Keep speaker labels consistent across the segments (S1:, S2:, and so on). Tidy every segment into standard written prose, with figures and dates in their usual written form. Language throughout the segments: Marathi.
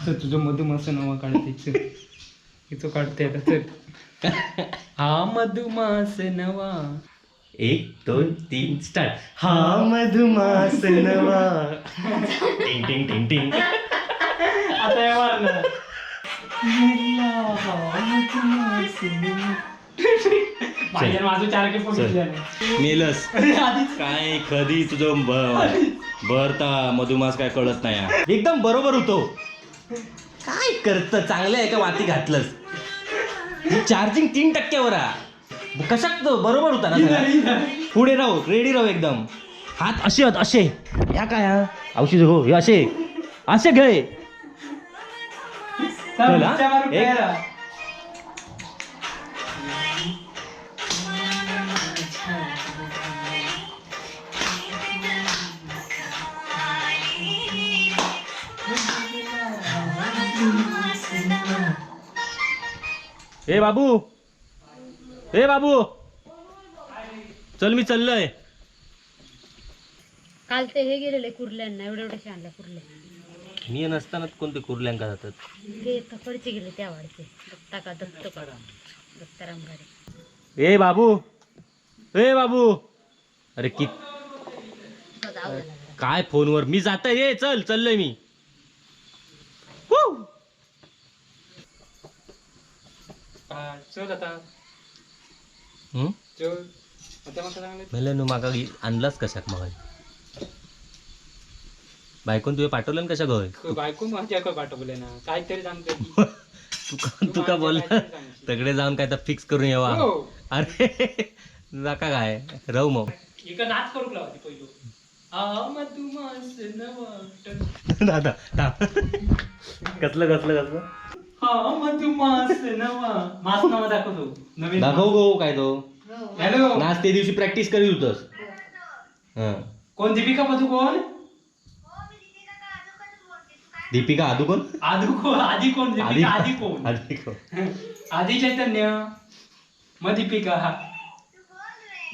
S1: तर तुझं मधुमास नवा काढते इथं काढते आता चल. हा मधुमास नवा
S2: 1 2 3 स्टार्ट. हा मधुमास नवा. टिंग टिंग टिंग टिंग.
S1: आता हे मारलं. माझं 4 के फोटो
S2: मेलस काय कधी तुझं बरता मधुमास काय कळत नाही. एकदम बरोबर होतो. काय करत चांगलं आहे का वाती घातलंस. चार्जिंग 3% कशात बरोबर होता ना. पुढे राहू रेडी राहू एकदम. हात असे असे ह्या काय हा औषध हो हे असे असे घे. ए बाबू ए बाबू चल मी चाललोय.
S3: काल ते हे गेलेले कुर्ल्यांना एवढे एवढे आणल्या कुर्ल्या.
S2: मी नसताना कोणते कुर्ल्यांका जातात
S3: ते तकडचे गेले त्या वाढचे दत्ता दत्ताराम गाडी.
S2: ए बाबू अरे कि काय फोनवर मी जातोय. ये चल चाललोय मी.
S1: चल आता
S2: म्हणलं माका आणलाच कशाक मग बायकोन तुझे पाठवलं कशा गय
S1: बायको माझ्या पाठवले ना काहीतरी सांगते.
S2: तुका बोलला तगडे जाऊन काय तर फिक्स करून यावा. अरे नका काय राहू मग
S1: नाच करू लावा पहिलो.
S2: दादा कसलं
S1: हा मधुमास नवा मास नवा दाखवतो नवीन
S2: दाखव गो काय तो.
S1: हॅलो
S2: नाच ते दिवशी प्रॅक्टिस करीत होतस.
S1: कोण दीपिका मधु कोण
S2: दीपिका आदू कोण
S1: आधी कोण दीपिका आधी कोण आधी चैतन्य मग दीपिका. हा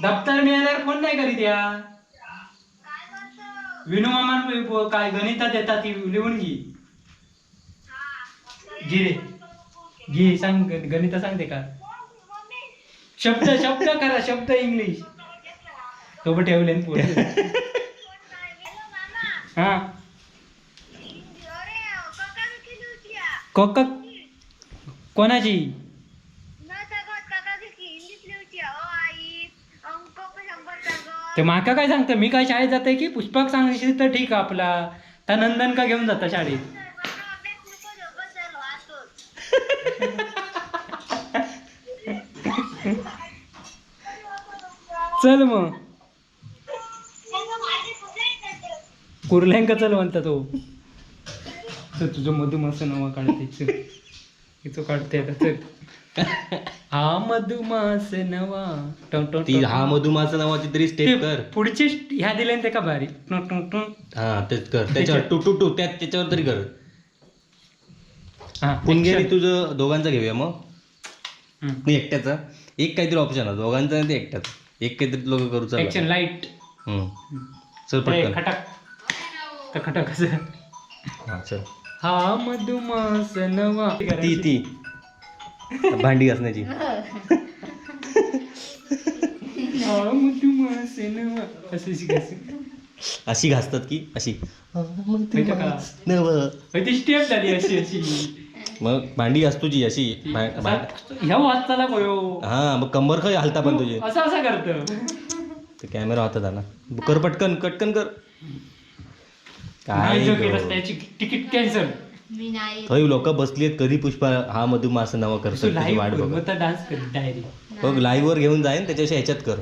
S1: दप्तर मिळाल्यावर फोन नाही करीत या. विनू मामा काय गणितात येतात ती लिहून घे सांग गणित सांगते का. शब्द करा शब्द इंग्लिश तो पण ठेवले पुढे. हा कोका कोणाची ते माका काय सांगतं. मी काय शाळेत जाते की पुष्पक सांगशील तर ठीक आपला त्या नंदन का घेऊन जाता शाळेत. चल मग कुर्ल्यांका चल म्हणता तो. तुझं मधुमास नवा काढते इथं काढते आता चल. हा मधुमास नवा
S2: ती हा मधुमास नावाची तरी स्टेप कर.
S1: पुढची ह्या दिले ते का भारी.
S2: हा तेच कर त्याच्यावर टू त्याच्यावर तरी कर. पुणगेरी तुझं दोघांचं घेऊया मग एकट्याचा एक काहीतरी ऑप्शन आहे दोघांचा नाही ते एकट्याचा एक काहीतरी लोक करू चल.
S1: ऍक्शन लाईट
S2: चल पटकन
S1: खटक खटक
S2: हा चल.
S1: हा मधुमास नवा
S2: ती भांडी घासण्याची.
S1: हा मधुमास नवा अशी घासतात
S2: की अशी
S1: स्टेप झाली अशी.
S2: मग भांडी घासतो जी अशी
S1: ह्या वाचताला
S2: हा मग कंबर खाली हलता पण तुझे
S1: असं करत
S2: ते कॅमेरा हातात ना कर पटकन कटकन कर. काय
S1: त्याची तिकीट कॅन्सल.
S2: लोक बसलीत कधी पुष्पा हा मधुमास नाव करतो वाट बघ.
S1: डान्स कर डायरेक्ट
S2: बघ लाईव्ह वर घेऊन जाईन त्याच्याशी ह्याच्यात कर.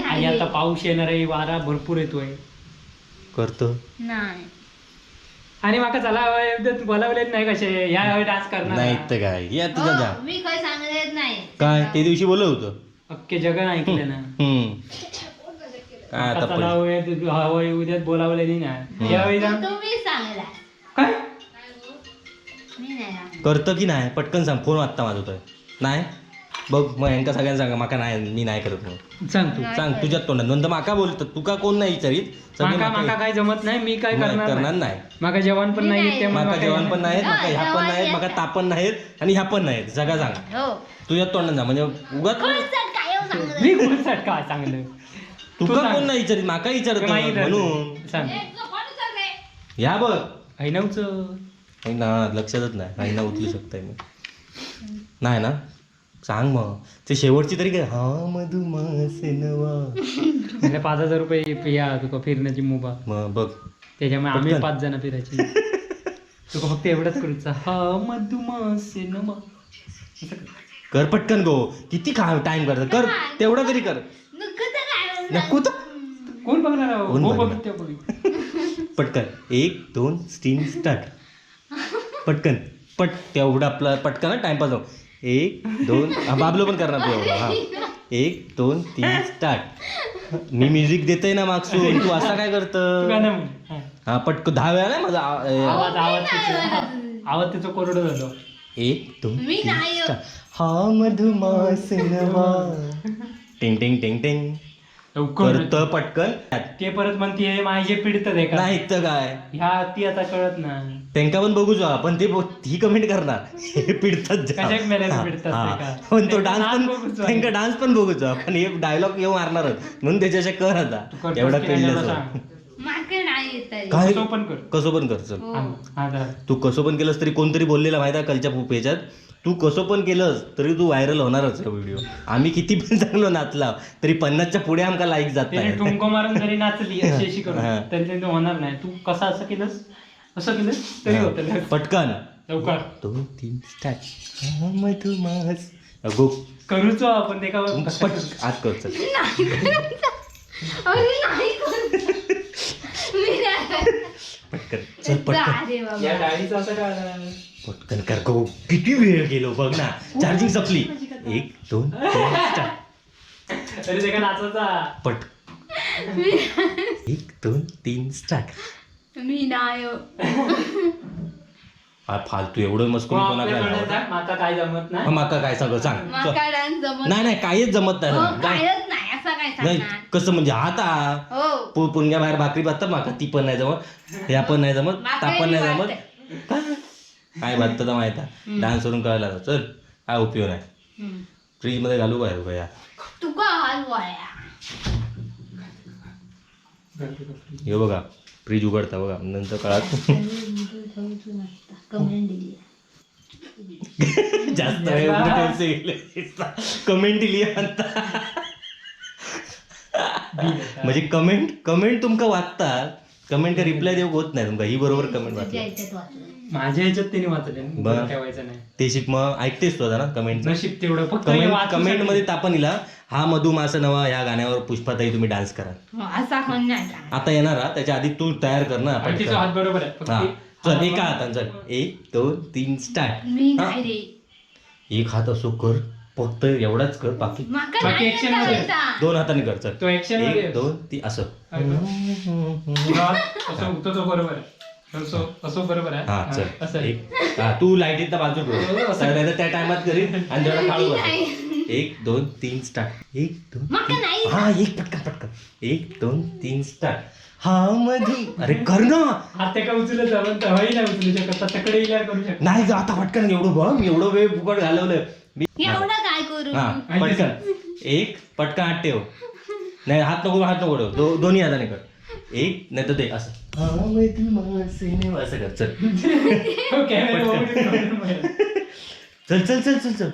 S1: आणि आता पाऊस येणार आहे वारा भरपूर येतोय
S2: करतो
S3: नाही.
S1: आणि माका चला बोलावले नाही कसे ह्या डान्स करणार
S2: नाही तर काय या तुझा जा.
S3: मी काय सांगत नाही
S2: काय ते दिवशी बोलत होतं
S1: अख्खे जगन ऐकलं ना.
S2: काय आता
S1: उद्यात बोलावलेली ना यावेळी
S3: तुम्ही सांगला
S1: काय
S3: मी नाही.
S2: करतं की नाही पटकन सांग फोन आत्ता माझा नाही बघ मग यांका सगळ्यांना सांगा माका नाही, मी नाही करत मग
S1: सांग तू
S2: सांग तुझ्यात तोंडात नंतर माका बोलत तुका कोण नाही विचारित सगळे
S1: माका माका काय जमत नाही, मी काय
S2: करणार नाही.
S1: माका जेवण पण नाही येत, त्यामुळे
S2: माका
S1: माका
S2: जेवण पण नाहीत, माका ह्या पण नाहीत, माका ताप पण नाहीत आणि ह्या पण नाहीत. सगळं सांग
S3: हो
S2: तुझ्यात तोंडात जा म्हणजे उगाच
S1: मी कुठं काय चांगलं
S2: तुका कोण नाही विचारित माका विचारत
S1: नाही
S2: म्हणून
S1: सांग
S2: ह्या बघ
S1: ऐनवचं
S2: ना लक्षातच नाही काही ना उचलू शकताय मी नाही ना सांग मग ते शेवटची तरी काय हा मधुमास नवा
S1: म्हणजे 5,000 रुपये या तुका फिरण्याची मुभा
S2: मग बघ
S1: त्याच्यामुळे आम्ही
S2: पटकन.
S1: 5 जण फिरायची तुका फक्त एवढंच करूचा हा मधुमास नमा
S2: कर पटकन गो किती टाइम करत कर तेवढा तरी कर नको तर
S1: कोण बघणार आहो?
S2: कोण
S1: हो
S2: बघणार?
S1: बघत त्या बघी.
S2: पटकन 1 2 3 स्टार्ट पटकन तेवढा आपला पटकन टाइमपास हो 1 2 बाबलो पण करणार तू एवढा हा 1 2 3 स्टार्ट मी म्युझिक देतोय ना मागसून तू असा काय
S1: तू
S2: करत
S1: गाणं म्हण. हा.
S2: हा पटकन 10 वेळा नाही माझा
S1: आवाज त्याचं कोरडं झालं
S2: 1 2 3 स्टार्ट हा मधुमास नवा टिंग टिंग टिंग टिंग
S1: लवकर
S2: करत पटकन
S1: ते परत म्हणते माझे पिडत आहे का
S2: नाही तर काय
S1: ह्या ती आता कळत नाही
S2: त्यांका पण बघू जा पण ते ही कमेंट करणार हे पिडतात
S1: कशाक मेल्याने पिडतात ते का?
S2: पण तो
S1: त्यांचा
S2: डान्स
S1: नाच
S2: पण
S1: बघूच जा.
S2: त्यांका डान्स पण बघू जा पण हे डायलॉग येऊ मारणारच म्हणून त्याच्याशी कर
S1: तू
S2: आता
S1: करतोस
S2: एवढा
S1: की नाही एवढं
S2: पिडलं
S1: सांग.
S2: काय
S1: कसं पण कर
S2: कसं पण कर चल
S1: हा जरा.
S2: तू कसं पण केलंस तरी कोणतरी बोललेला माहिती आहे कालच्या पेजात तू कसं पण केलंस तरी तू व्हायरल होणारच आहे व्हिडिओ आम्ही किती पण चांगलो नाचला तरी 50च्या पुढे आमका लाईक जात
S1: त्याने
S2: नाही
S1: ठुमको मारून जरी नाचली अशी अशी करून
S2: हा.
S1: तरी ते होणार नाही तू कसं असं केलंस असं केलंस तरी होतं
S2: पटकन
S1: लवकर
S2: 2 3 स्टार्ट मधुमास अगो
S1: करूच आपण ते का
S2: पट आज कर चल पटकन चल पटकन
S1: या गाडीचं असं काय
S2: पटकन कर गो किती वेळ गेलो बघ ना चार्जिंग संपली 1 2 3 स्टार्ट
S1: तरी ते का नाचायचा
S2: पट 1 2 3 स्टार्ट
S3: मी नाही
S2: फालतू एवढं मस्कून कोणाकडे
S1: माका काय जमत नाही
S2: माका काय सगळं सांग
S3: माका डान्स जमत
S2: नाही नाही काहीच जमत नाही
S3: हो,
S2: काय
S3: कायच नाही असं काय
S2: नाही
S3: सांगणार
S2: कसं म्हणजे आता
S3: हो
S2: पुणग्या बाहेर भाकरी बांधतात माका ती पण नाही जमत ह्या पण नाही जमत
S3: माका
S2: ता पण नाही
S3: नाही
S2: जमत काय बांधतात माहित आहे डान्स वरून कळायला लागलं. चल काय उपयोग नाही फ्रीज मध्ये घालू बाहेर उभं या
S3: तुका हलवाया
S2: हे बघा फ्रीज उघडता बघा नंतर काळात
S3: कमेंट दिली
S2: जास्त वेळ उघडे गेले कमेंट लिहा म्हणता म्हणजे कमेंट तुमका वाचतात कमेंट रिप्लाय देऊ होत नाही तुमका ही बरोबर कमेंट वाचली
S1: माझ्या ह्याच्यात त्यांनी वाचले
S2: बरं.
S1: ठेवायचं नाही
S2: ते शिक मग ऐकतेस तू ना कमेंट
S1: नशीब तेवढं फक्त
S2: कमेंट मध्ये तापनीला हा मधुमास नवा या गाण्यावर पुष्पाताई तुम्ही डान्स करा
S3: असा कोण नाही
S2: आता येणार हा त्याच्या आधी तू तयार कर ना
S1: आणि तिचा हात बरोबर आहे फक्त
S2: हा
S1: ते-
S2: चल एका हाताने चल 1 2 3 स्टार्ट
S3: मी नाही रे
S2: एक हात असो कर फक्त एवढाच कर बाकी
S3: माका
S1: बाकी
S3: नाही
S1: action मध्ये.
S3: करायचा.
S2: 2 हाताने कर चल
S1: तो action मध्ये
S2: 1 2 3 असं
S1: असं उगतो तो बरोबर आहे असं बरोबर आहे
S2: हा चल
S1: असं आहे.
S2: एक तू लाईटीत बाजू कर त्या टायमात करीन आणि जरा काढू बस 1 2 3 स्टार्ट 1 2
S3: माका नाही
S2: हा एक पटकन 1 2 3 स्टार्ट हा मधु अरे कर ना
S1: हात ते का उचलत जावं तेव्हाही नाही उचलू शकत तकडे इल्यावर करू शकत
S2: नाही जा आता पटकन एवढं बघ मी एवढं वेळ फुकट घालवलं मी
S3: एवढं काय करू
S2: हा पटकन एक पटकन हात ठेव नाही हात नको ठेव दोन्ही हाताने कर एक नाही तर ते असं हा मधुमास असं कर चल चल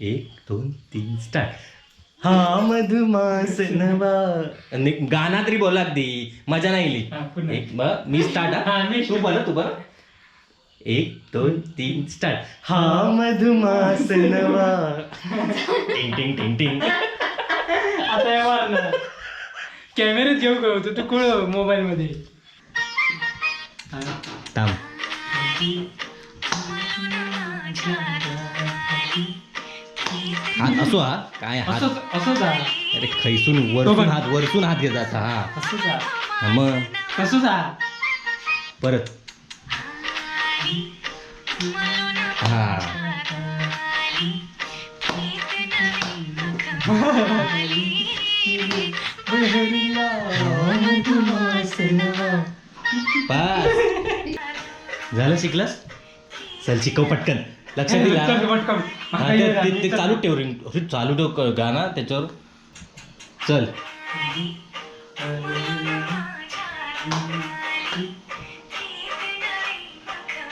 S2: 1 2 3 स्टार्ट हा मधुमास नवा आणि गाणं तरी बोला अगदी मजा नाही
S1: हा, पुन्हा.
S2: एक मग मी स्टार्ट
S1: हा, मी
S2: तू बरं 1 2 3 स्टार्ट हा मधुमास नवा टिंग टिंग टिंग टिंग
S1: आता हे मार ना कॅमेऱ्यात घेऊ का होतो तू कुळ मोबाईल मध्ये
S2: थांब हात असो हा काय हात
S1: असं जा
S2: अरे खैसून वरसून हात घेतात हा
S1: असं जा
S2: हा, मग
S1: कसं जा
S2: परत हा पास झालं शिकलास. चल शिकव पटकन. लक्षात दिला. हा, ते चालू ठेव रिंग चालू ठेव गाणं त्याच्यावर. चल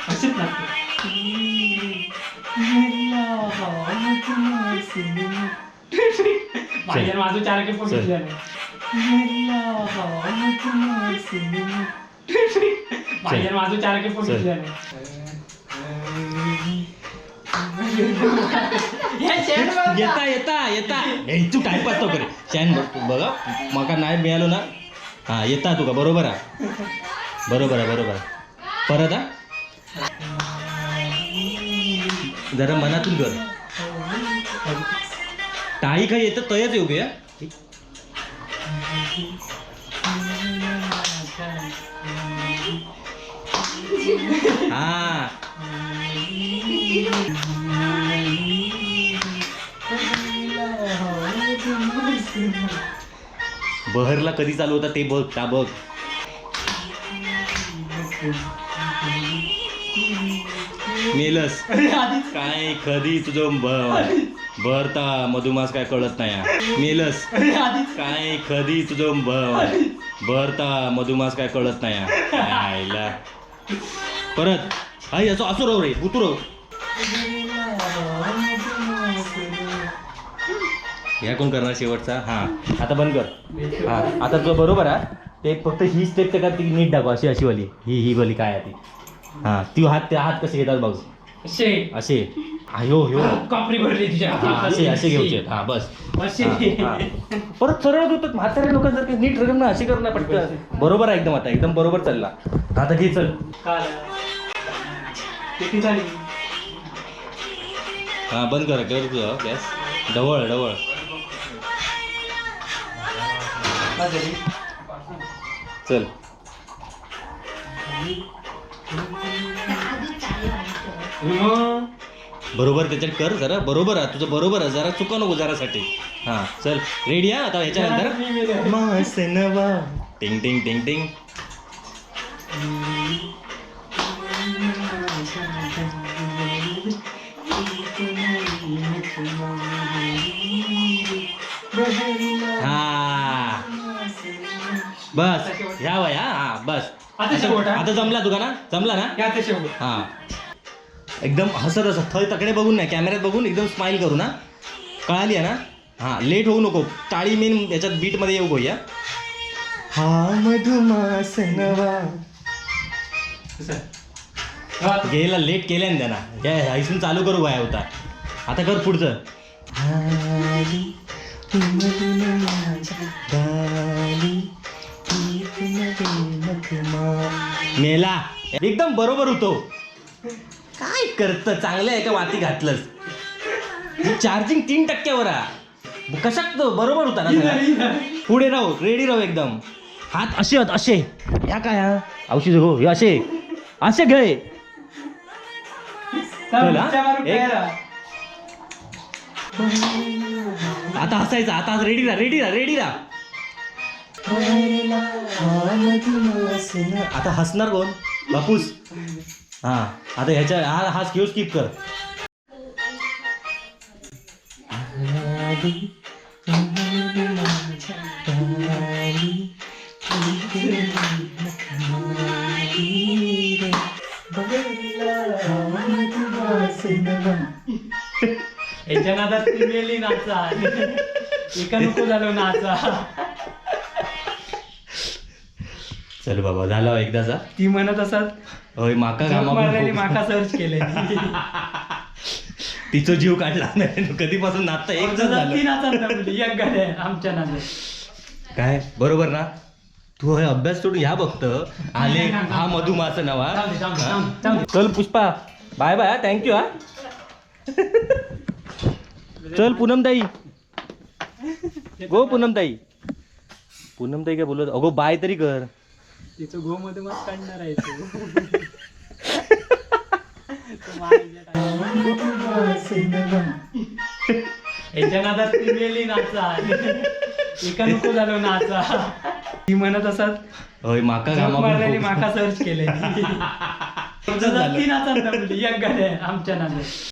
S1: असेच लागते. माझं 4 के पोट झालं. माझं 4 के पोट झालं.
S2: येता येता येता तू टाइमपास तो करे चॅन बघा मका नाही मिळालो ना. हा येता तुका बरोबर आहे बरोबर आहे बरोबर आहे. परत हा जरा मनातून कर. टाळी काही येतं तयच येऊ घ्या. हा बहरला कधी चालू होता ते बघ का बघ. मेलस काय कधी तुझं बहरता मधुमास काय कळत नाही. मेलस काय कधी तुझं बहरता मधुमास काय कळत नाही. आईला परत आई असं असू राहू रे उतू राहू. ह्या कोण करणार शेवटचा. हा आता बंद कर. हा आता जो बरोबर आहे ते फक्त ही स्टेप त्या ती नीट दाखव. अशी अशी वाली ही वाली काय आहे ती. हा ती हात कसे घेतात बघ. असे ह्यो
S1: कापरी भरली तुझ्या.
S2: असे घ्यायचे. हा बस परत सरळ होतात. म्हातारे लोक जर काही नीट रगम ना अशी कर ना पटकन. बरोबर आहे एकदम. आता एकदम बरोबर चालला. आता घे चल.
S1: किती झाली.
S2: हा बंद करा कर तुझं गॅस. ढवळ ढवळ. चल बरोबर त्याच्यात कर जरा. बरोबर आहे तुझं बरोबर आहे. जरा चुका नको जरासाठी. हा चल रेडी आहे आता. ह्याच्यानंतर मास नवा टिंग टिंग टिंग टिंग. हा बस ह्या वया. हा बस आता जमला तुका ना. जमला ना. हा एकदम हसत हसत थय तकडे बघून नाही कॅमेऱ्यात बघून एकदम स्माइल करू ना. कळाली आहे ना. हा लेट होऊ नको. टाळी मेन याच्यात बीट मध्ये येऊ गोया. हा मधुमास नवा गेला लेट केल्याने त्यांना. काय ऐसून चालू करू बाया होता. आता कर पुढचं. मेला एकदम बरोबर होतो. काय करत चांगलं आहे का वाती घातलंस. चार्जिंग 3% आहे. कशात बरोबर होता ना. पुढे राहू रेडी राहू एकदम. हात असे असे. ह्या काय हा औषध हो हे असे असे घे. आता हसायचं. आता रेडी राहा रेडी राहा रेडी राहा. आता हसणार कोण बापूस. हा आता ह्याच्या हा घेऊ स्किप कर.
S1: याच्या नादात ती मेली नाचा. एका नको झालो नाचा.
S2: चल बाबा झाला एकदाचा.
S1: ती म्हणत असत
S2: होय माका
S1: माका सर्च केले.
S2: तिचा जीव काढला नाही कधीपासून नाचता एक
S1: झालं आमच्या नादात.
S2: काय बरोबर ना. तू हे अभ्यास सोडून ह्या बघत आले. हा मधुमास नवा. चल पुष्पा बाय बाय. थँक्यू. हा चल पूनमताई गो. पूनमताई काय बोलत अगो बाय तरी कर.
S1: तिचं गो मध्ये मस्त काढणार आहे. याच्या नादात ती मेली नाचा एका नको झालो नाचा ती म्हणत असत
S2: होय माका
S1: झक मारलेली
S2: कामा
S1: माका सर्च केले ती नाचात ना मुली एक गाड्या आमच्या नादात